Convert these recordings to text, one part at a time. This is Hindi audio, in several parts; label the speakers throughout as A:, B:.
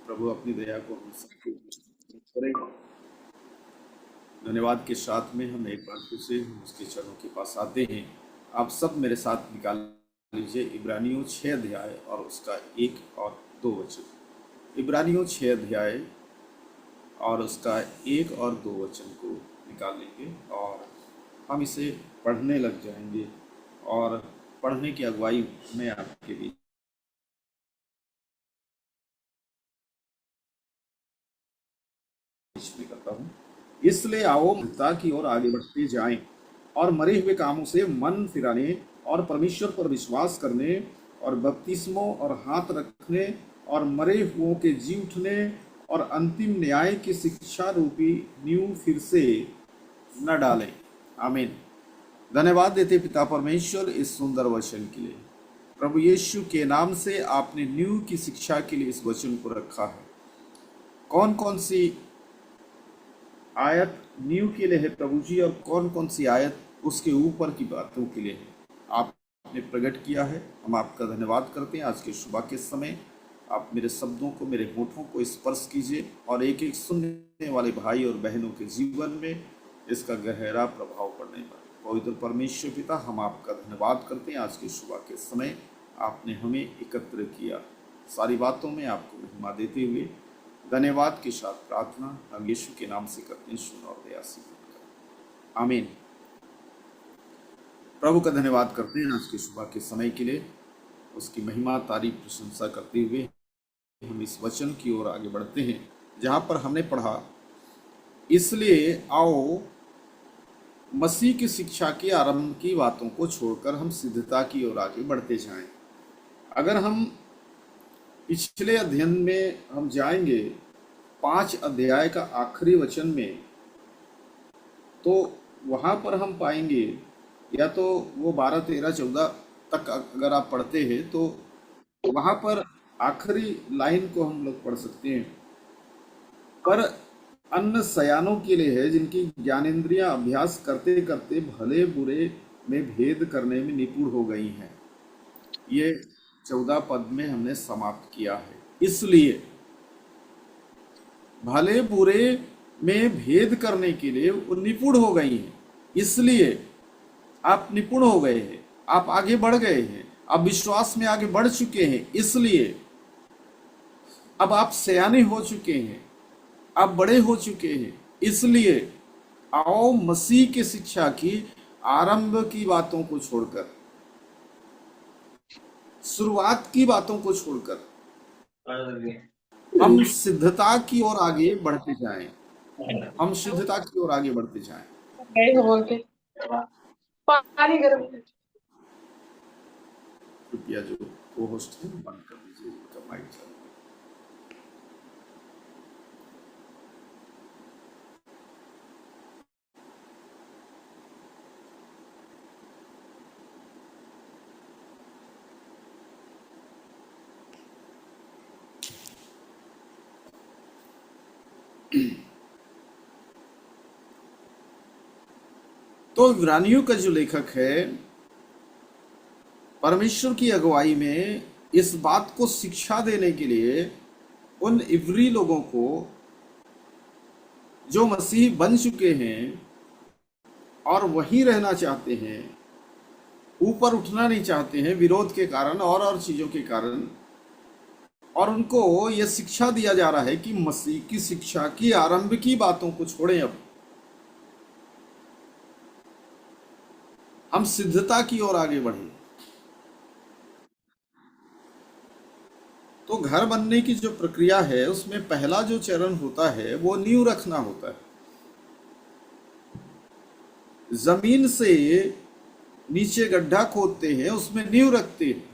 A: प्रभु अपनी दया को हम सबके ऊपर करें। धन्यवाद के साथ में हम एक बार फिर से उसके चरणों के पास आते हैं। आप सब मेरे साथ निकाल लीजिए इब्रानियों 6 अध्याय और उसका 1 और 2 वचन। इब्रानियों 6 अध्याय और उसका 1 और 2 वचन को निकाल लेंगे और हम इसे पढ़ने लग जाएंगे और पढ़ने की अगुवाई मैं आपके बीच में करता हूँ। इसलिए आओ मुक्ता की ओर आगे बढ़ते जाएं और मरे हुए कामों से मन फिराने और परमेश्वर पर विश्वास करने और बपतिस्मों और हाथ रखने और मरे हुओं के जी उठने और अंतिम न्याय की शिक्षा रूपी नींव फिर से न डालें। आमीन। धन्यवाद देते पिता परमेश्वर इस सुंदर वचन के लिए। प्रभु यीशु के नाम से आपने नींव की शिक्षा के लिए इस वचन को रखा है। कौन कौन सी आयत नींव के लिए है प्रभु जी और कौन कौन सी आयत उसके ऊपर की बातों के लिए है, आपने प्रकट किया है। हम आपका धन्यवाद करते हैं। आज के सुबह के समय आप मेरे शब्दों को, मेरे होठों को स्पर्श कीजिए और एक एक सुनने वाले भाई और बहनों के जीवन में इसका गहरा प्रभाव पड़ने पाए। पवित्र परमेश्वर पिता, हम आपका धन्यवाद करते हैं। आज के सुबह के समय आपने हमें एकत्र किया, सारी बातों में आपको महिमा देते हुए धन्यवाद के साथ प्रार्थना हम यीशु के नाम से करते हैं, सुन और दया से। आमीन। प्रभु का धन्यवाद करते हैं आज के सुबह के समय के लिए। उसकी महिमा, तारीफ, प्रशंसा करते हुए हम इस वचन की ओर आगे बढ़ते हैं जहां पर हमने पढ़ा, इसलिए आओ मसीह की शिक्षा के आरंभ की बातों को छोड़कर हम सिद्धता की ओर आगे बढ़ते जाएं। अगर हम पिछले अध्ययन में हम जाएंगे 5 अध्याय का आखिरी वचन में, तो वहां पर हम पाएंगे, या तो वो 12, 13, 14 तक अगर आप पढ़ते हैं तो वहां पर आखिरी लाइन को हम लोग पढ़ सकते हैं, पर अन्न सयानों के लिए है जिनकी ज्ञानेंद्रियां अभ्यास करते करते भले बुरे में भेद करने में निपुण हो गई हैं। ये 14 पद में हमने समाप्त किया है। इसलिए भले बुरे में भेद करने के लिए वो निपुण हो गई हैं। इसलिए आप निपुण हो गए हैं, आप आगे बढ़ गए हैं, आप विश्वास में आगे बढ़ चुके हैं। इसलिए अब आप सयाने हो चुके हैं, आप बड़े हो चुके हैं। इसलिए आओ मसीह की शिक्षा की आरंभ की बातों को छोड़कर, शुरुआत की बातों को छोड़कर हम सिद्धता की ओर आगे बढ़ते जाएं। हम सिद्धता की ओर आगे बढ़ते जाएं।
B: बोलते पानी गर्म
A: कृपया जो को होस्ट है बंद कर दीजिए उनका माइक चालू। तो इब्रानियों का जो लेखक है, परमेश्वर की अगुवाई में इस बात को शिक्षा देने के लिए उन इब्री लोगों को जो मसीह बन चुके हैं और वहीं रहना चाहते हैं, ऊपर उठना नहीं चाहते हैं विरोध के कारण और चीजों के कारण, और उनको यह शिक्षा दिया जा रहा है कि मसीह की शिक्षा की आरंभ की बातों को छोड़ें। अब हम सिद्धता की ओर आगे बढ़े। तो घर बनने की जो प्रक्रिया है उसमें पहला जो चरण होता है वो नींव रखना होता है। जमीन से नीचे गड्ढा खोदते हैं, उसमें नींव रखते हैं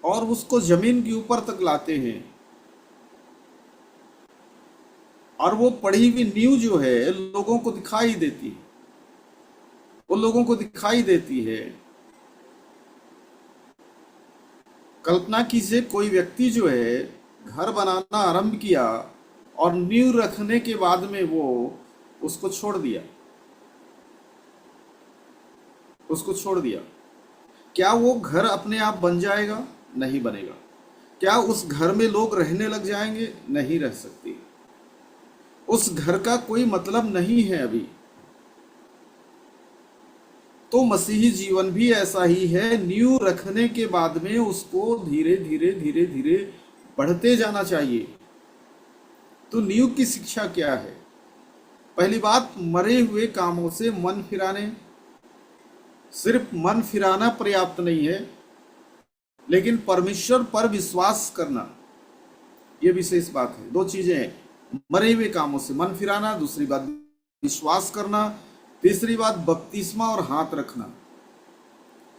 A: और उसको जमीन के ऊपर तक लाते हैं, और वो पड़ी हुई नींव जो है लोगों को दिखाई देती है। वो लोगों को दिखाई देती है। कल्पना कीजिए कोई व्यक्ति जो है घर बनाना आरंभ किया और नींव रखने के बाद में वो उसको छोड़ दिया, उसको छोड़ दिया। क्या वो घर अपने आप बन जाएगा? नहीं बनेगा। क्या उस घर में लोग रहने लग जाएंगे? नहीं रह सकते। उस घर का कोई मतलब नहीं है अभी। तो मसीही जीवन भी ऐसा ही है, नींव रखने के बाद में उसको धीरे धीरे धीरे धीरे बढ़ते जाना चाहिए। तो नींव की शिक्षा क्या है? पहली बात, मरे हुए कामों से मन फिराने। सिर्फ मन फिराना पर्याप्त नहीं है, लेकिन परमेश्वर पर विश्वास करना ये विशेष बात है। दो चीजें हैं, मरे हुए कामों से मन फिराना, दूसरी बात विश्वास करना, तीसरी बात बपतिस्मा और हाथ रखना,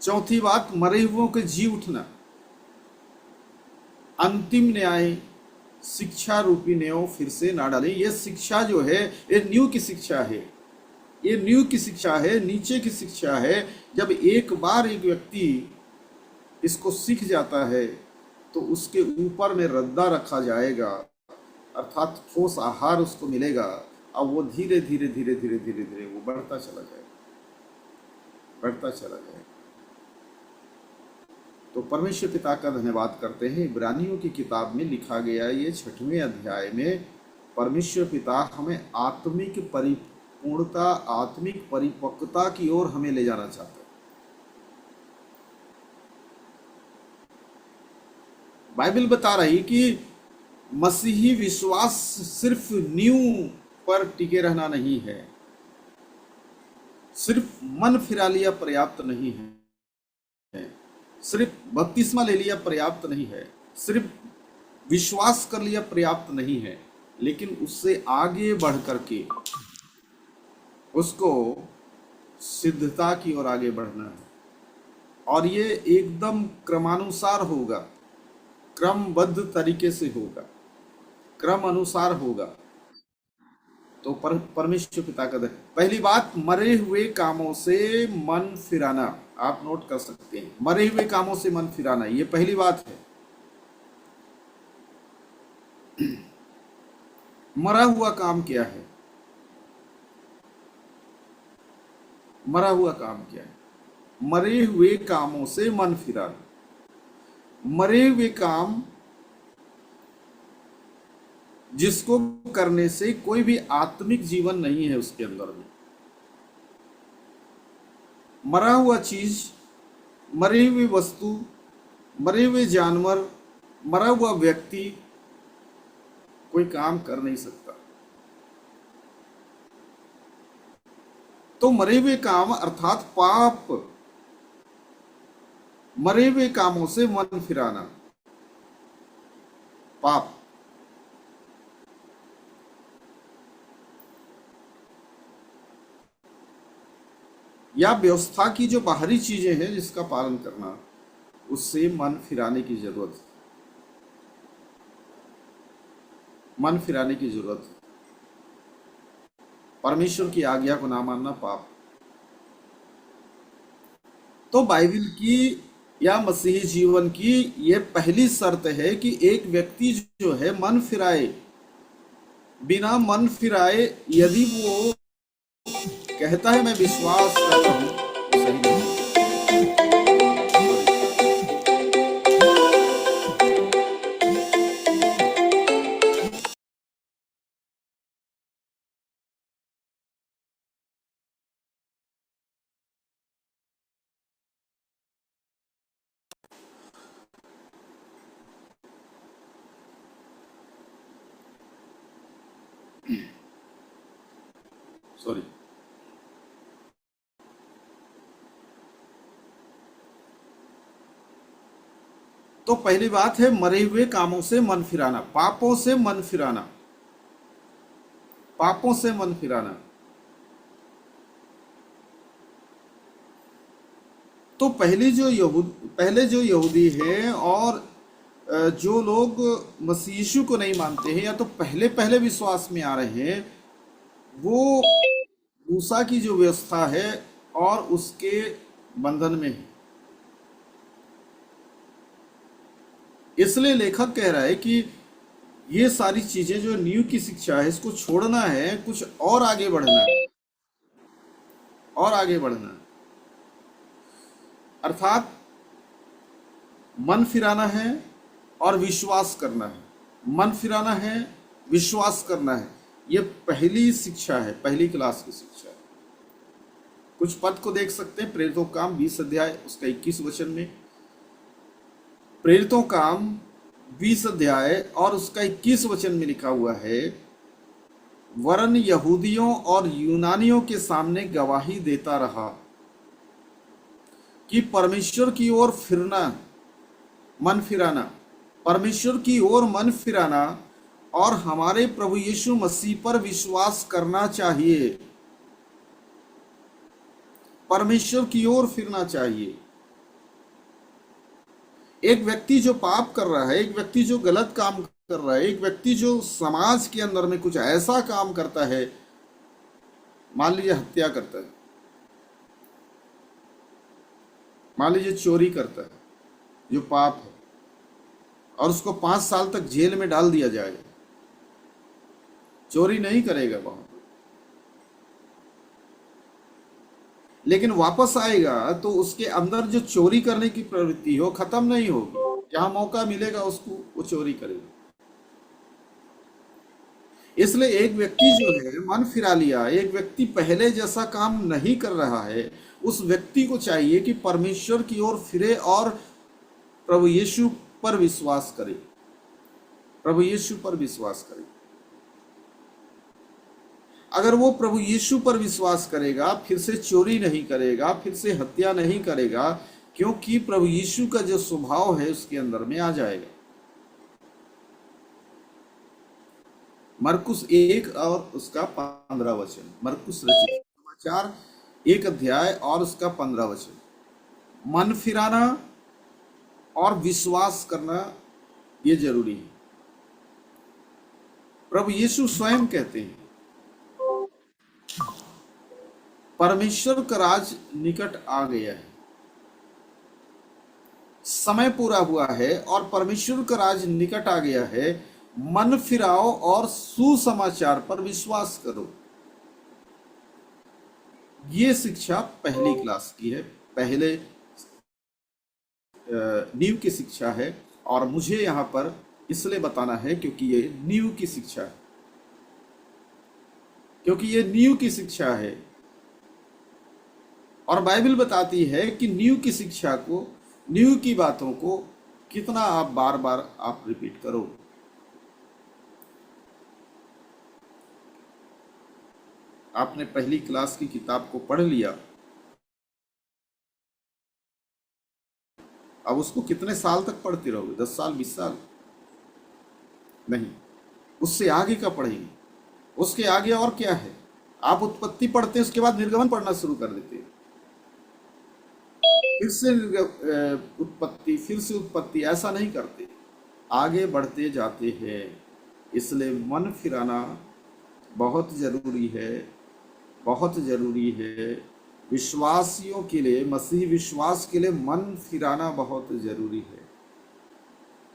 A: चौथी बात मरे हुओं के जी उठना। अंतिम न्याय शिक्षा रूपी नेव फिर से ना डालें। ये शिक्षा जो है ये न्यू की शिक्षा है, ये न्यू की शिक्षा है, नीचे की शिक्षा है। जब एक बार एक व्यक्ति इसको सीख जाता है तो उसके ऊपर में रद्दा रखा जाएगा, अर्थात ठोस आहार उसको मिलेगा, और वो धीरे धीरे धीरे धीरे धीरे धीरे वो बढ़ता चला जाएगा, बढ़ता चला जाएगा। तो परमेश्वर पिता का धन्यवाद करते हैं। इब्रानियों की किताब में लिखा गया ये 6वें अध्याय में परमेश्वर पिता हमें आत्मिक परिपूर्णता, आत्मिक परिपक्वता की ओर हमें ले जाना चाहते हैं। बाइबल बता रही कि मसीही विश्वास सिर्फ नींव पर टिके रहना नहीं है, सिर्फ मन फिरा लिया पर्याप्त नहीं है, सिर्फ बपतिस्मा ले लिया पर्याप्त नहीं है, सिर्फ विश्वास कर लिया पर्याप्त नहीं है, लेकिन उससे आगे बढ़ करके उसको सिद्धता की ओर आगे बढ़ना है। और ये एकदम क्रमानुसार होगा, क्रमबद्ध तरीके से होगा, क्रम अनुसार होगा। तो परमेश्वर पिता का पहली बात, मरे हुए कामों से मन फिराना। आप नोट कर सकते हैं, मरे हुए कामों से मन फिराना, ये पहली बात है। मरा हुआ काम क्या है? मरा हुआ काम क्या है? मरे हुए कामों से मन फिराना। मरे हुए काम जिसको करने से कोई भी आत्मिक जीवन नहीं है उसके अंदर में। मरा हुआ चीज, मरी हुई वस्तु, मरे हुए जानवर, मरा हुआ व्यक्ति कोई काम कर नहीं सकता। तो मरे हुए काम अर्थात पाप, मरे हुए कामों से मन फिराना, पाप। या व्यवस्था की जो बाहरी चीजें हैं जिसका पालन करना, उससे मन फिराने की जरूरत है, मन फिराने की जरूरत है। परमेश्वर की आज्ञा को ना मानना पाप। तो बाइबल की या मसीही जीवन की ये पहली शर्त है कि एक व्यक्ति जो है मन फिराए। बिना मन फिराए यदि वो कहता है मैं विश्वास करता हूं, तो सही नहीं। सॉरी। तो पहली बात है मरे हुए कामों से मन फिराना, पापों से मन फिराना, पापों से मन फिराना। तो पहले जो यहूदी हैं और जो लोग मसीह यीशु को नहीं मानते हैं या तो पहले पहले विश्वास में आ रहे हैं, वो मूसा की जो व्यवस्था है और उसके बंधन में है। इसलिए लेखक कह रहा है कि ये सारी चीजें जो न्यू की शिक्षा है इसको छोड़ना है, कुछ और आगे बढ़ना है, और आगे बढ़ना है। अर्थात मन फिराना है, और विश्वास करना है। मन फिराना है, विश्वास करना है। ये पहली शिक्षा है, पहली क्लास की शिक्षा है। कुछ पद को देख सकते हैं, प्रेरितों काम 20 अध्याय उसका 21 वचन में। प्रेरितों काम 20 अध्याय और उसका 21 वचन में लिखा हुआ है, वरन यहूदियों और यूनानियों के सामने गवाही देता रहा कि परमेश्वर की ओर फिरना, मन फिराना, परमेश्वर की ओर मन फिराना और हमारे प्रभु यीशु मसीह पर विश्वास करना चाहिए। परमेश्वर की ओर फिरना चाहिए। एक व्यक्ति जो पाप कर रहा है, एक व्यक्ति जो गलत काम कर रहा है, एक व्यक्ति जो समाज के अंदर में कुछ ऐसा काम करता है, मान लीजिए हत्या करता है, मान लीजिए चोरी करता है, जो पाप है, और उसको 5 साल तक जेल में डाल दिया जाएगा, चोरी नहीं करेगा वहां, लेकिन वापस आएगा तो उसके अंदर जो चोरी करने की प्रवृत्ति हो खत्म नहीं होगी। जहां मौका मिलेगा उसको वो चोरी करेगा। इसलिए एक व्यक्ति जो है मन फिरा लिया, एक व्यक्ति पहले जैसा काम नहीं कर रहा है, उस व्यक्ति को चाहिए कि परमेश्वर की ओर फिरे और प्रभु यीशु पर विश्वास करे, प्रभु यीशु पर विश्वास करे। अगर वो प्रभु यीशु पर विश्वास करेगा, फिर से चोरी नहीं करेगा, फिर से हत्या नहीं करेगा, क्योंकि प्रभु यीशु का जो स्वभाव है उसके अंदर में आ जाएगा। मरकुस 1 और उसका 15 वचन, मरकुस रचित समाचार 1 अध्याय और उसका 15 वचन। मन फिराना और विश्वास करना ये जरूरी है। प्रभु यीशु स्वयं कहते हैं, परमेश्वर का राज निकट आ गया है, समय पूरा हुआ है और परमेश्वर का राज निकट आ गया है। मन फिराओ और सुसमाचार पर विश्वास करो। ये शिक्षा पहली क्लास की है, पहले नींव की शिक्षा है, और मुझे यहां पर इसलिए बताना है क्योंकि ये नींव की शिक्षा है, क्योंकि ये नींव की शिक्षा है। और बाइबल बताती है कि नींव की शिक्षा को, नींव की बातों को कितना आप बार बार आप रिपीट करो। आपने पहली क्लास की किताब को पढ़ लिया, अब उसको कितने साल तक पढ़ते रहोगे? 10 साल, 20 साल? नहीं, उससे आगे का पढ़ेंगे। उसके आगे और क्या है? आप उत्पत्ति पढ़ते हैं, उसके बाद निर्गमन पढ़ना शुरू कर देते हैं, फिर से उत्पत्ति, फिर से उत्पत्ति, ऐसा नहीं करते, आगे बढ़ते जाते हैं। इसलिए मन फिराना बहुत जरूरी है, बहुत जरूरी है। विश्वासियों के लिए, मसीह विश्वास के लिए मन फिराना बहुत जरूरी है।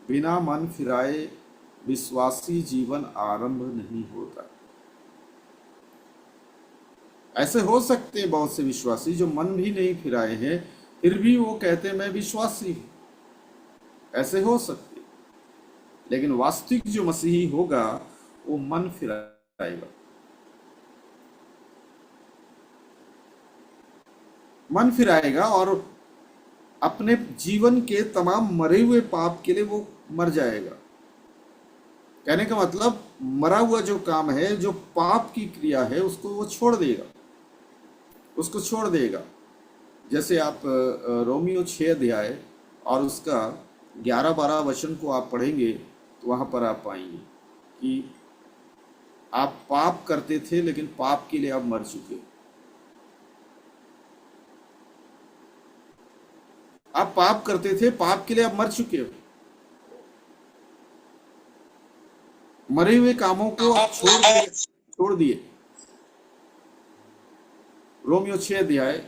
A: बिना मन फिराए विश्वासी जीवन आरंभ नहीं होता। ऐसे हो सकते हैं बहुत से विश्वासी जो मन भी नहीं फिराए हैं, फिर भी वो कहते हैं मैं विश्वासी हूं, ऐसे हो सकते। लेकिन वास्तविक जो मसीही होगा वो मन फिराएगा, मन फिराएगा और अपने जीवन के तमाम मरे हुए पाप के लिए वो मर जाएगा। कहने का मतलब मरा हुआ जो काम है, जो पाप की क्रिया है, उसको वो छोड़ देगा, उसको छोड़ देगा। जैसे आप रोमियो 6 अध्याय और उसका 11-12 वचन को आप पढ़ेंगे तो वहां पर आप पाएंगे कि आप पाप करते थे लेकिन पाप के लिए आप मर चुके हो। आप पाप करते थे, पाप के लिए आप मर चुके हो। मरे हुए कामों को आप छोड़ दिए। रोमियो 6 अध्याय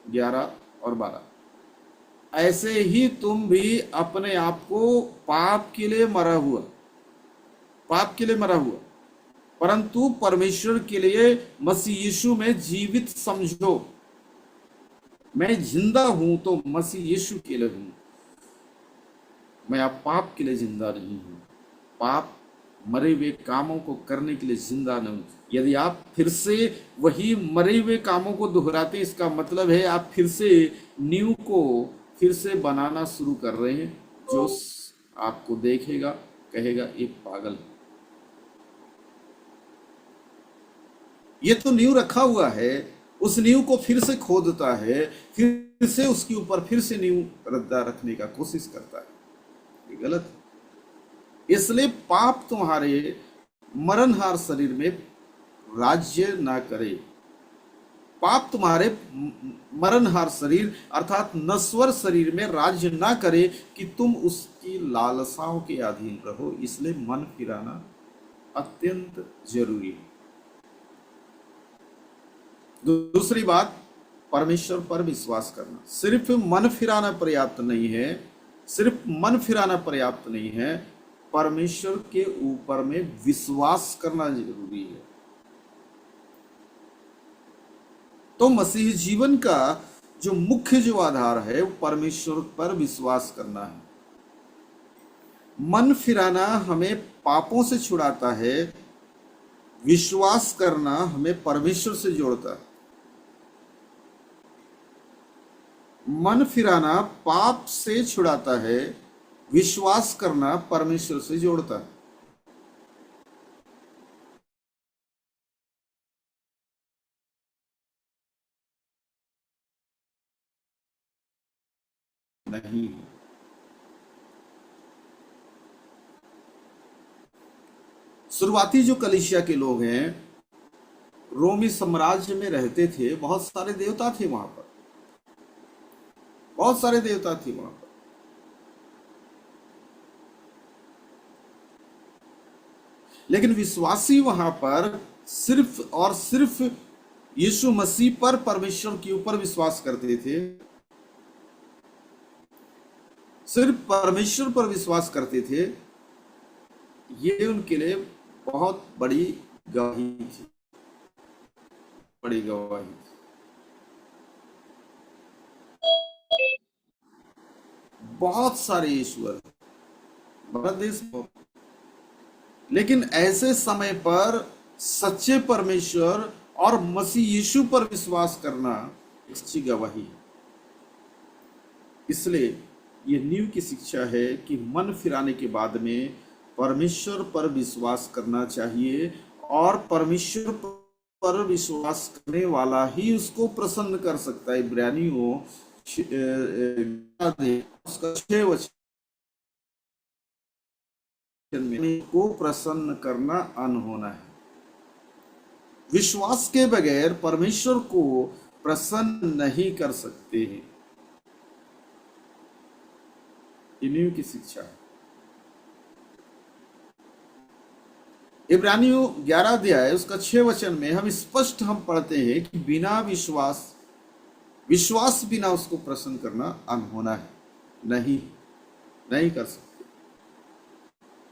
A: 11 और 12। ऐसे ही तुम भी अपने आप को पाप के लिए मरा हुआ, पाप के लिए मरा हुआ, परंतु परमेश्वर के लिए मसीह यीशु में जीवित समझो। मैं जिंदा हूं तो मसीह यीशु के लिए हूं। मैं अब पाप के लिए जिंदा नहीं हूं, पाप मरे हुए कामों को करने के लिए जिंदा नहीं हूं। यदि आप फिर से वही मरे हुए कामों को दोहराते, इसका मतलब है आप फिर से न्यू को फिर से बनाना शुरू कर रहे हैं। जो आपको देखेगा कहेगा ये पागल है। ये तो न्यू रखा हुआ है, उस न्यू को फिर से खोदता है, फिर से उसके ऊपर फिर से न्यू रद्दा रखने का कोशिश करता है। ये गलत है। इसलिए पाप तुम्हारे मरणहार शरीर में राज्य ना करे। पाप तुम्हारे मरणहार शरीर अर्थात नश्वर शरीर में राज्य ना करे कि तुम उसकी लालसाओं के अधीन रहो। इसलिए मन फिराना अत्यंत जरूरी है। दूसरी बात, परमेश्वर पर विश्वास करना। सिर्फ मन फिराना पर्याप्त नहीं है, सिर्फ मन फिराना पर्याप्त नहीं है, परमेश्वर के ऊपर में विश्वास करना जरूरी है। तो मसीह जीवन का जो मुख्य जो आधार है वो परमेश्वर पर विश्वास करना है। मन फिराना हमें पापों से छुड़ाता है, विश्वास करना हमें परमेश्वर से जोड़ता है। मन फिराना पाप से छुड़ाता है, विश्वास करना परमेश्वर से जोड़ता है। नहीं, शुरुआती जो कलीसिया के लोग हैं, रोमी साम्राज्य में रहते थे, बहुत सारे देवता थे वहां पर, बहुत सारे देवता थे वहां पर। लेकिन विश्वासी वहां पर सिर्फ और सिर्फ यीशु मसीह पर, परमेश्वर के ऊपर विश्वास करते थे, सिर्फ परमेश्वर पर विश्वास करते थे। ये उनके लिए बहुत बड़ी गवाही थी, बड़ी गवाही थी। बहुत सारे ईश्वर भारत देश में, लेकिन ऐसे समय पर सच्चे परमेश्वर और मसीह यीशु पर विश्वास करना एक अच्छी गवाही है। इसलिए ये नींव की शिक्षा है कि मन फिराने के बाद में परमेश्वर पर विश्वास करना चाहिए, और परमेश्वर पर विश्वास करने वाला ही उसको प्रसन्न कर सकता है। इब्रानियों उसका 6 वचन को प्रसन्न करना अनहोना है। विश्वास के बगैर परमेश्वर को प्रसन्न नहीं कर सकते हैं। नींव की शिक्षा है। इब्रानियों 11 अध्याय उसका 6 वचन में हम स्पष्ट पढ़ते हैं कि बिना विश्वास बिना उसको प्रसन्न करना अनहोना है, नहीं कर सकते।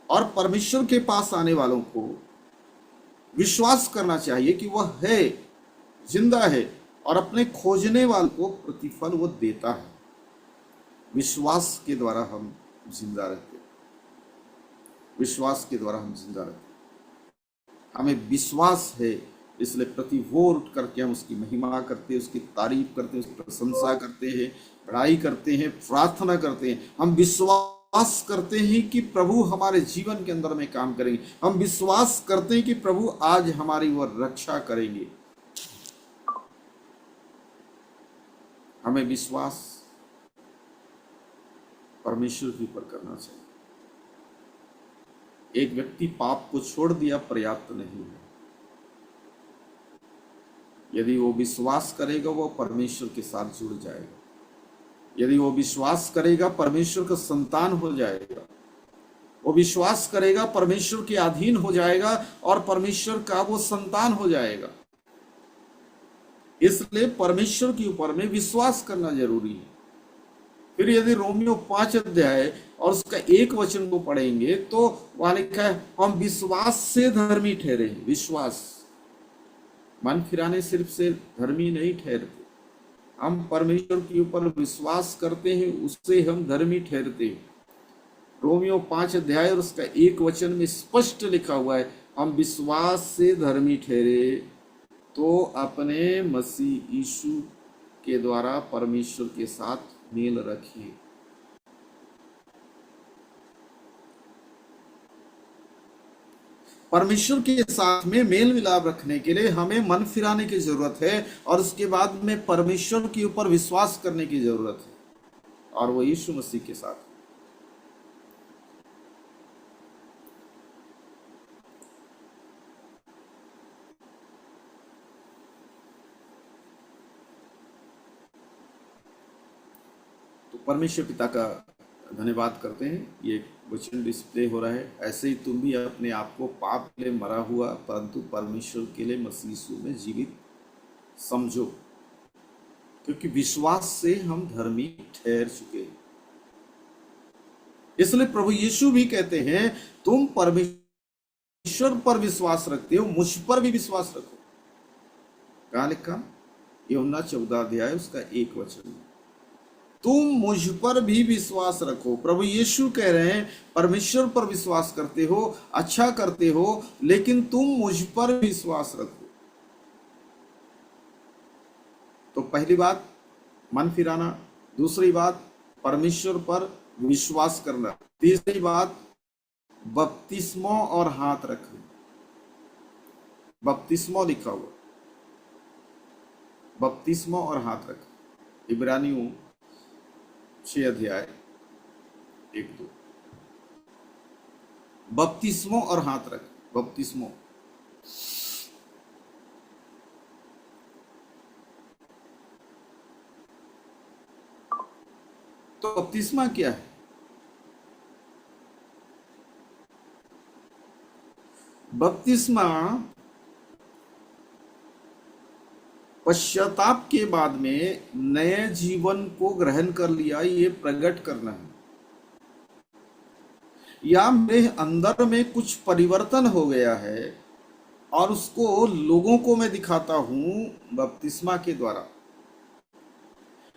A: और परमेश्वर के पास आने वालों को विश्वास करना चाहिए कि वह है, जिंदा है, और अपने खोजने वालों को प्रतिफल वो देता है। विश्वास के द्वारा हम जिंदा रहते हैं, विश्वास के द्वारा हम जिंदा रहते हैं। हमें विश्वास है, इसलिए प्रति वोर उठ करके हम उसकी महिमा करते हैं, उसकी तारीफ करते हैं, उसकी प्रशंसा करते हैं, बड़ाई करते हैं, प्रार्थना करते हैं। हम विश्वास करते हैं कि प्रभु हमारे जीवन के अंदर में काम करेंगे। हम विश्वास करते हैं कि प्रभु आज हमारी वह रक्षा करेंगे। हमें विश्वास परमेश्वर के ऊपर करना चाहिए। एक व्यक्ति पाप को छोड़ दिया पर्याप्त नहीं है। यदि वो विश्वास करेगा वो परमेश्वर के साथ जुड़ जाएगा। यदि वो विश्वास करेगा परमेश्वर का संतान हो जाएगा। वो विश्वास करेगा परमेश्वर के अधीन हो जाएगा और परमेश्वर का वो संतान हो जाएगा। इसलिए परमेश्वर के ऊपर में विश्वास करना जरूरी है। फिर यदि रोमियो 5 अध्याय और उसका 1 वचन को पढ़ेंगे तो वहां लिखा है, हम विश्वास से धर्मी ठहरे। विश्वास, मन फिराने सिर्फ से धर्मी नहीं ठहरते। हम परमेश्वर के ऊपर विश्वास करते हैं, उससे हम धर्मी ठहरते हैं। रोमियो 5 अध्याय और उसका 1 वचन में स्पष्ट लिखा हुआ है, हम विश्वास से धर्मी ठहरे तो अपने मसीह यीशु के द्वारा परमेश्वर के साथ मेल रखिए। परमेश्वर के साथ में मेल मिलाप रखने के लिए हमें मन फिराने की जरूरत है और उसके बाद में परमेश्वर के ऊपर विश्वास करने की जरूरत है, और वो यीशु मसीह के साथ। तो परमेश्वर पिता का धन्यवाद करते हैं। ये वचन डिस्प्ले हो रहा है, ऐसे ही तुम भी अपने आप को पाप के लिए मरा हुआ परंतु परमेश्वर के लिए मसीह यीशु में जीवित समझो, क्योंकि विश्वास से हम धर्मी ठहर चुके हैं। इसलिए प्रभु यीशु भी कहते हैं, तुम परमेश्वर पर विश्वास रखते हो, मुझ पर भी विश्वास रखो। कहाँ लिखा? यूहन्ना 14 अध्याय उसका 1 वचन, तुम मुझ पर भी विश्वास रखो। प्रभु यीशु कह रहे हैं, परमेश्वर पर विश्वास करते हो, अच्छा करते हो, लेकिन तुम मुझ पर विश्वास रखो। तो पहली बात मन फिराना, दूसरी बात परमेश्वर पर विश्वास करना, तीसरी बात बपतिस्मो और हाथ रखना। बपतिस्मो लिखा हुआ, बपतिस्मो और हाथ रखना। इब्रानियों 6 अध्याय 1-2। बपतिस्मो और हाथ रख, बपतिस्मो। तो बपतिस्मा क्या है? बपतिस्मा पश्चाताप के बाद में नए जीवन को ग्रहण कर लिया, ये प्रकट करना है, या मेरे अंदर में कुछ परिवर्तन हो गया है और उसको लोगों को मैं दिखाता हूं बपतिस्मा के द्वारा।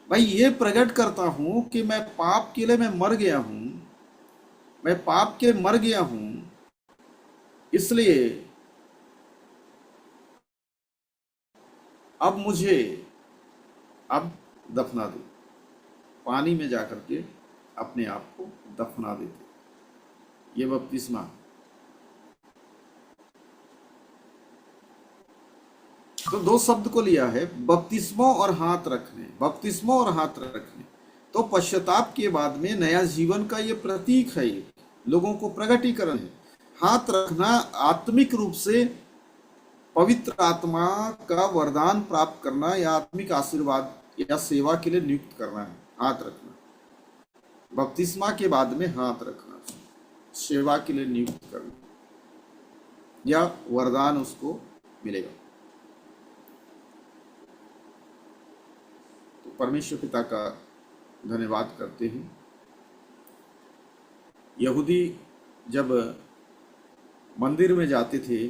A: भाई ये प्रकट करता हूं कि मैं पाप के लिए मैं मर गया हूं, मैं पाप के मर गया हूं, इसलिए अब मुझे अब दफना दो। पानी में जाकर के अपने आप को दफना देते, ये बपतिस्मा। तो 2 शब्द को लिया है, बपतिस्मो और हाथ रखने। बपतिस्मो और हाथ रखने तो पश्चाताप के बाद में नया जीवन का ये प्रतीक है, ये लोगों को प्रकटीकरण है। हाथ रखना आत्मिक रूप से पवित्र आत्मा का वरदान प्राप्त करना या आत्मिक आशीर्वाद या सेवा के लिए नियुक्त करना है। हाथ रखना, बपतिस्मा के बाद में हाथ रखना, सेवा के लिए नियुक्त करना या वरदान उसको मिलेगा। तो परमेश्वर पिता का धन्यवाद करते हैं। यहूदी जब मंदिर में जाते थे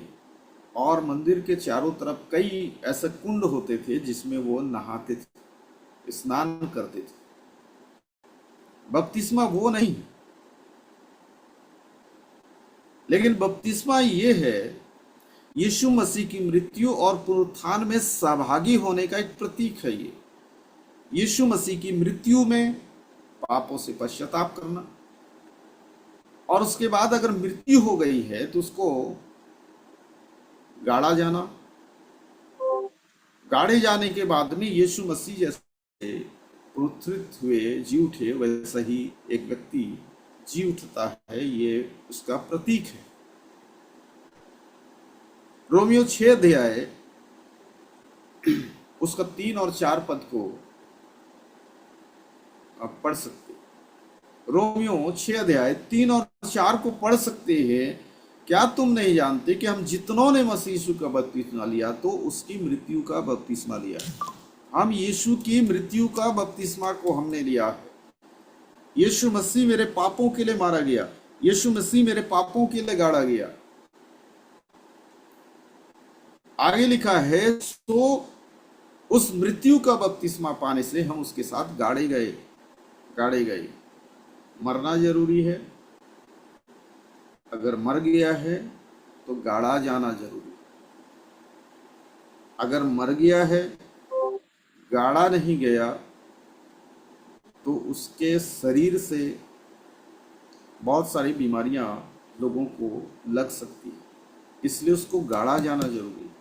A: और मंदिर के चारों तरफ कई ऐसे कुंड होते थे जिसमें वो नहाते थे, स्नान करते थे। बपतिस्मा वो नहीं, लेकिन बपतिस्मा ये है यीशु मसीह की मृत्यु और पुनरुत्थान में सहभागी होने का एक प्रतीक है। ये यीशु मसीह की मृत्यु में पापों से पश्चाताप करना, और उसके बाद अगर मृत्यु हो गई है तो उसको गाड़ा जाना। गाड़े जाने के बाद में यीशु मसीह जैसे पुनरुत्थित हुए, जी उठे, वैसा ही एक व्यक्ति जी उठता है, ये उसका प्रतीक है। रोमियो 6 अध्याय उसका 3 और 4 पद को आप पढ़ सकते। रोमियो 6 अध्याय 3 और 4 को पढ़ सकते हैं। क्या तुम नहीं जानते कि हम जितनों ने मसीह यीशु का बपतिस्मा लिया तो उसकी मृत्यु का बपतिस्मा लिया है। हम यीशु की मृत्यु का बपतिस्मा को हमने लिया है। यीशु मसीह मेरे पापों के लिए मारा गया, यीशु मसीह मेरे पापों के लिए गाड़ा गया। आगे लिखा है, तो उस मृत्यु का बपतिस्मा पाने से हम उसके साथ गाड़े गए। मरना जरूरी है, अगर मर गया है तो गाड़ा जाना जरूरी। अगर मर गया है, गाड़ा नहीं गया, तो उसके शरीर से बहुत सारी बीमारियां लोगों को लग सकती है। इसलिए उसको गाड़ा जाना जरूरी है,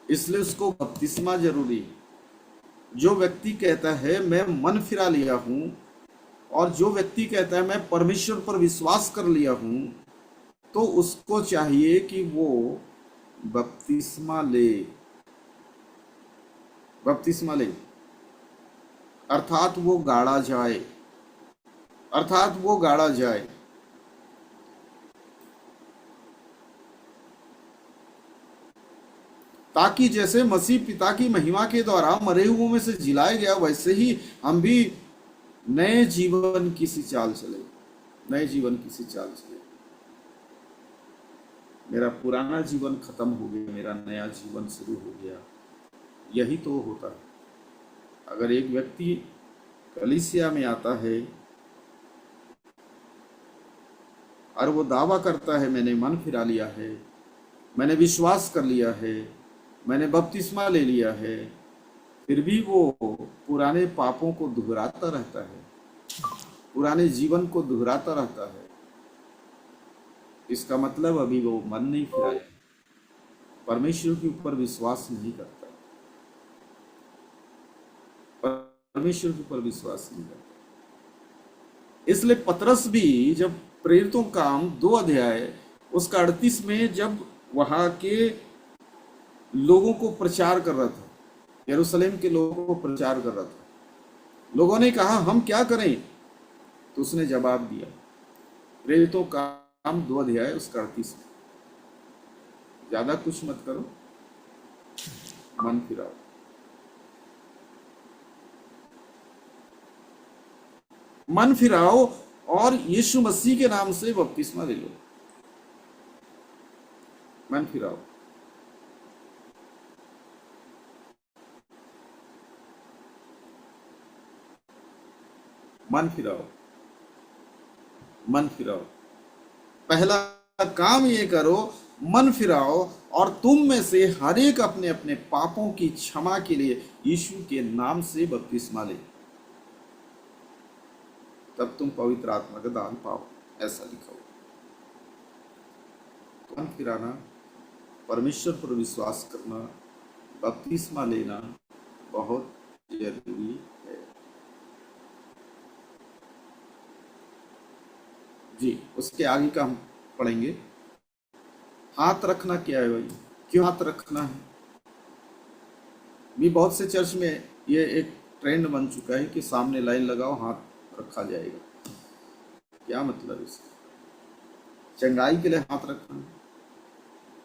A: इसलिए उसको बपतिस्मा जरूरी है। जो व्यक्ति कहता है मैं मन फिरा लिया हूं, और जो व्यक्ति कहता है मैं परमेश्वर पर विश्वास कर लिया हूं, तो उसको चाहिए कि वो बपतिस्मा ले। बपतिस्मा ले अर्थात वो गाड़ा जाए, अर्थात वो गाड़ा जाए। ताकि जैसे मसीह पिता की महिमा के द्वारा मरे हुओं में से जिलाया गया, वैसे ही हम भी नए जीवन की सी चाल चले, नए जीवन की सी चाल चले। मेरा पुराना जीवन खत्म हो गया, मेरा नया जीवन शुरू हो गया। यही तो होता है। अगर एक व्यक्ति कलीसिया में आता है और वो दावा करता है मैंने मन फिरा लिया है, मैंने विश्वास कर लिया है, मैंने बपतिस्मा ले लिया है, फिर भी वो पुराने पापों को दोहराता रहता है, पुराने जीवन को दोहराता रहता है, इसका मतलब अभी वो मन नहीं फिराया, परमेश्वर के ऊपर विश्वास नहीं करता, परमेश्वर के ऊपर विश्वास नहीं करता। इसलिए पतरस भी जब प्रेरितों काम 2 अध्याय उसका 38 में जब वहां के लोगों को प्रचार कर रहा था, यरूशलेम के लोगों को प्रचार कर रहा था, लोगों ने कहा हम क्या करें, तो उसने जवाब दिया, प्रेरितों काम 2 अध्याय उसका 38 में, ज्यादा कुछ मत करो, मन फिराओ। मन फिराओ और यीशु मसीह के नाम से बपतिस्मा ले लो। मन फिराओ। मन फिराओ, मन फिराओ। पहला काम ये करो, मन फिराओ, और तुम में से हर एक अपने अपने पापों की क्षमा के लिए यीशु के नाम से बपतिस्मा ले, तब तुम पवित्र आत्मा का दान पाओ, ऐसा लिखा हो। तो मन फिराना, परमेश्वर पर विश्वास करना, बपतिस्मा लेना बहुत जरूरी है। जी, उसके आगे का हम पढ़ेंगे। हाथ रखना क्या है भाई, क्यों हाथ रखना है? भी बहुत से चर्च में ये एक ट्रेंड बन चुका है कि सामने लाइन लगाओ, हाथ रखा जाएगा। क्या मतलब इसका? चंगाई के लिए हाथ रखना,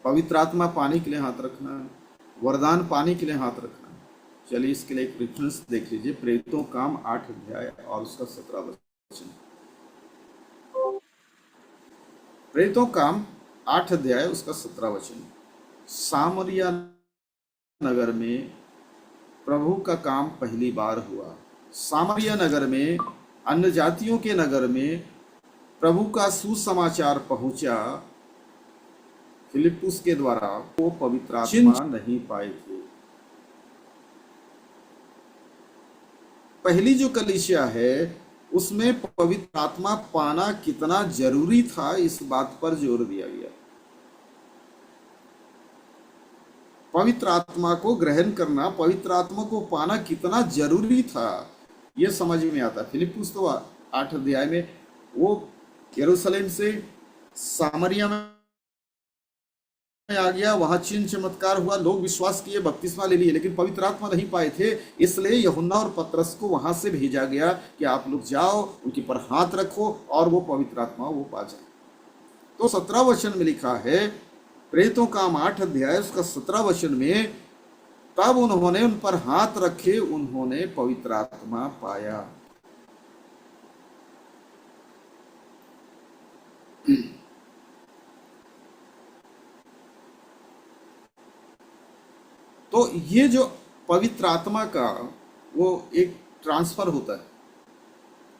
A: पवित्र आत्मा पाने के लिए हाथ रखना, वरदान पाने के लिए हाथ रखना। चलिए इसके लिए एक रेफरेंस देख लीजिए, प्रेरितों काम 8 अध्याय और उसका 17 वचन। प्रेरितों काम 8 अध्याय उसका 17 वचन। सामरिया नगर में प्रभु का काम पहली बार हुआ। सामरिया नगर में, अन्य जातियों के नगर में प्रभु का सुसमाचार पहुंचा। फिलिप्पुस के द्वारा वो पवित्र आत्मा नहीं पाए थे। पहली जो कलीसिया है उसमें पवित्र आत्मा पाना कितना जरूरी था, इस बात पर जोर दिया गया। पवित्र आत्मा को ग्रहण करना, पवित्र आत्मा को पाना कितना जरूरी था, यह समझ में आता। फिलिप्पुस तो 8 अध्याय में वो यरूशलेम से सामरिया में आ गया, वहां चिन्ह चमत्कार हुआ, लोग विश्वास किए, बपतिस्मा ले लिए, लेकिन पवित्र आत्मा नहीं पाए थे। इसलिए यूहन्ना और पतरस को वहां से भेजा गया कि आप लोग जाओ, उनके पर हाथ रखो और वो पवित्र आत्मा वो पा जाए। तो 17 वचन में लिखा है, प्रेरितों काम 8 अध्याय उसका 17 वचन में, तब उन्होंने उन पर हाथ रखे, उन्होंने पवित्र आत्मा पाया। तो ये जो पवित्र आत्मा का वो एक ट्रांसफर होता है,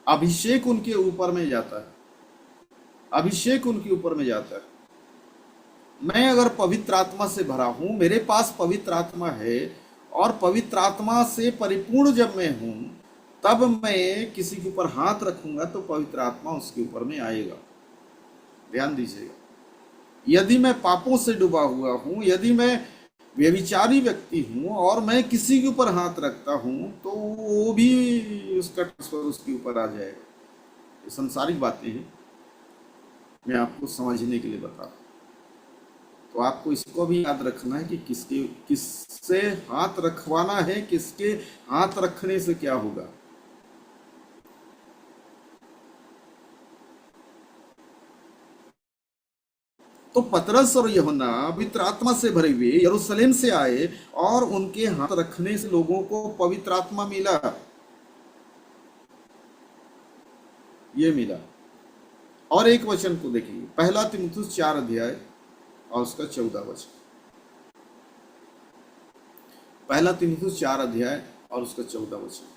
A: अभिषेक उनके ऊपर में जाता है, अभिषेक उनके ऊपर में जाता है। मैं अगर पवित्र आत्मा से भरा हूं, मेरे पास पवित्र आत्मा है, और पवित्र आत्मा से परिपूर्ण जब मैं हूं, तब मैं किसी के ऊपर हाथ रखूंगा तो पवित्र आत्मा उसके ऊपर में आएगा। ध्यान दीजिएगा, यदि मैं पापों से डूबा हुआ हूं, यदि मैं व्यभिचारी व्यक्ति हूं और मैं किसी के ऊपर हाथ रखता हूं, तो वो भी उसका ट्रांसफर उसके ऊपर आ जाएगा। ये संसारिक बातें हैं, मैं आपको समझने के लिए बता रहा हूं। तो आपको इसको भी याद रखना है कि किससे हाथ रखवाना है, किसके हाथ रखने से क्या होगा। तो पतरस और यूहन्ना पवित्र आत्मा से भरे हुए यरूशलेम से आए, और उनके हाथ रखने से लोगों को पवित्र आत्मा मिला। ये मिला। और एक वचन को देखेंगे, पहला तीमुथियुस 4 अध्याय और उसका 14 वचन। पहला तीमुथियुस 4 अध्याय और उसका 14 वचन।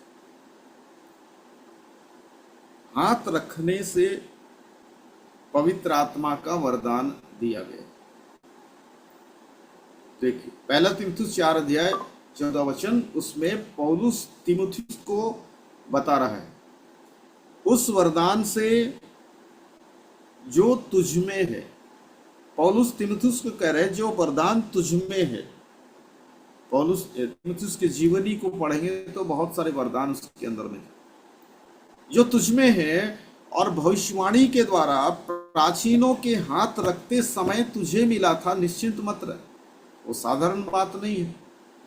A: हाथ रखने से पवित्र आत्मा का वरदान दिया गया। देखिए, पहला तीमुथियुस 4 अध्याय 14 वचन, उसमें पौलुस तीमुथियुस को बता रहा है, उस वरदान से जो तुझ में है। पौलुस तीमुथियुस को कह रहे हैं, जो वरदान तुझ में है। पौलुस तीमुथियुस के जीवनी को पढ़ेंगे तो बहुत सारे वरदान उसके अंदर में जो तुझ में है, और भविष्यवाणी के द्वारा प्राचीनों के हाथ रखते समय तुझे मिला था, निश्चिंत मत रह। वो साधारण बात नहीं है।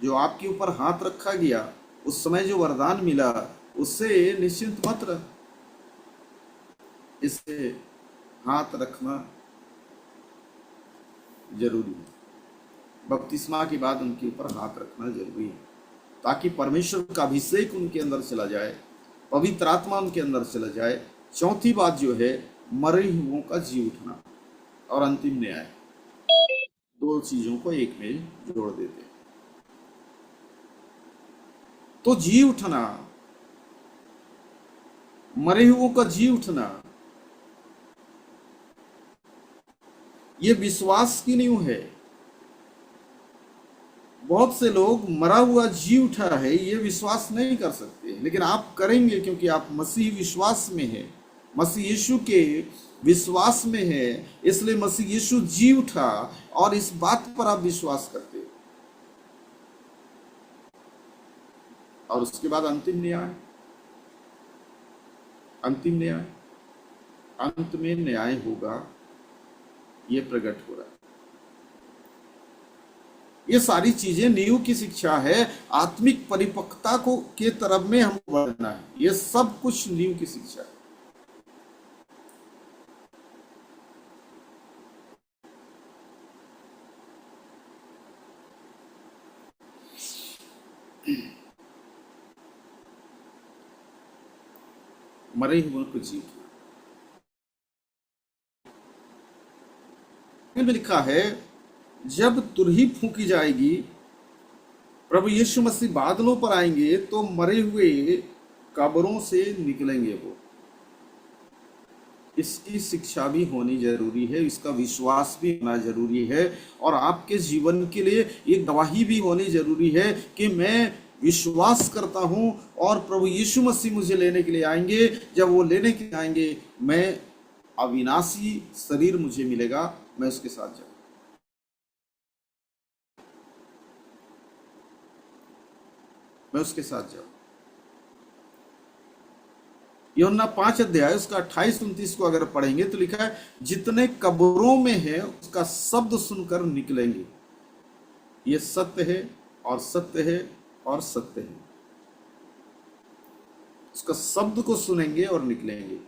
A: जो आपके ऊपर हाथ रखा गया, उस समय जो वरदान मिला, उससे निश्चिंत मत रह। इससे हाथ रखना जरूरी है। बपतिस्मा के बाद उनके ऊपर हाथ रखना जरूरी है, ताकि परमेश्वर का अभिषेक उनके अंदर चला जाए, पवित्र आत्मा उनके अंदर चला जाए। चौथी बात जो है, मरे हुओं का जी उठना, और अंतिम न्याय। दो चीजों को एक में जोड़ देते हैं। तो जी उठना, मरे हुओं का जी उठना, ये विश्वास की नींव है। बहुत से लोग मरा हुआ जी उठा है ये विश्वास नहीं कर सकते, लेकिन आप करेंगे, क्योंकि आप मसीह विश्वास में है, मसीह यीशु के विश्वास में है, इसलिए मसीह यीशु जी उठा, और इस बात पर आप विश्वास करते हो। और उसके बाद अंतिम न्याय। अंतिम न्याय, अंत में न्याय होगा, ये प्रकट हो रहा है। ये सारी चीजें नींव की शिक्षा है, आत्मिक परिपक्वता को के तरफ में हम बढ़ना है। ये सब कुछ नींव की शिक्षा है। मरे हुए को जी में लिखा है, जब तुरही फूंकी जाएगी, प्रभु यीशु मसीह बादलों पर आएंगे, तो मरे हुए कब्रों से निकलेंगे वो। इसकी शिक्षा भी होनी जरूरी है, इसका विश्वास भी होना जरूरी है, और आपके जीवन के लिए ये गवाही भी होनी जरूरी है कि मैं विश्वास करता हूं, और प्रभु यीशु मसीह मुझे लेने के लिए आएंगे। जब वो लेने के लिए आएंगे, मैं अविनाशी शरीर मुझे मिलेगा, मैं उसके साथ जाऊंगा। मैं उसके साथ जाऊं। यूहन्ना 5 अध्याय उसका 28-29 को अगर पढ़ेंगे तो लिखा है, जितने कब्रों में है उसका शब्द सुनकर निकलेंगे। ये सत्य है, और सत्य है, और सत्य है। उसका शब्द को सुनेंगे और निकलेंगे।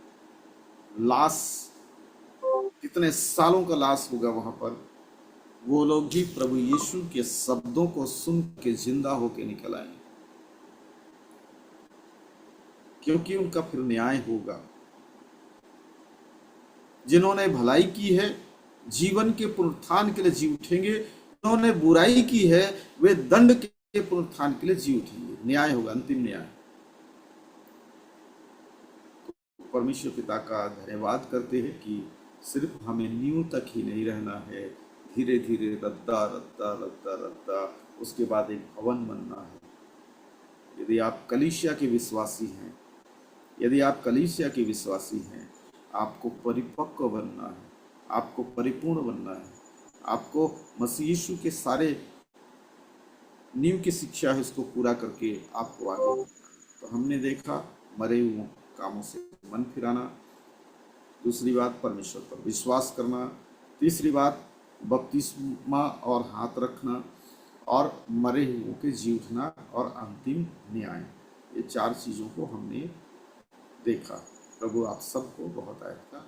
A: लाश, कितने सालों का लाश होगा वहां पर, वो लोग भी प्रभु यीशु के शब्दों को सुन के जिंदा होके निकल आएंगे, क्योंकि उनका फिर न्याय होगा। जिन्होंने भलाई की है, जीवन के पुनरुत्थान के लिए जी उठेंगे। जिन्होंने बुराई की है, वे दंड के पुनरुत्थान के लिए जी उठेंगे। न्याय होगा, अंतिम न्याय। परमेश्वर पिता का धन्यवाद करते हैं कि सिर्फ हमें नींव तक ही नहीं रहना है, धीरे धीरे रद्दा रद्दा रद्दा रद्दा उसके बाद एक भवन बनना है। यदि आप कलीसिया के विश्वासी हैं, यदि आप कलीसिया के विश्वासी हैं, आपको परिपक्व बनना है, आपको परिपूर्ण बनना है, आपको मसीह यीशु के सारे नींव की शिक्षा है उसको पूरा करके आपको आगे बढ़ना है। तो हमने देखा मरे हुए कामों से मन फिराना, दूसरी बात परमेश्वर पर विश्वास करना, तीसरी बात बपतिस्मा और हाथ रखना, और मरे हुओं के जी उठना, और अंतिम न्याय। ये चार चीज़ों को हमने देखा। प्रभु आप सबको बहुत आयत का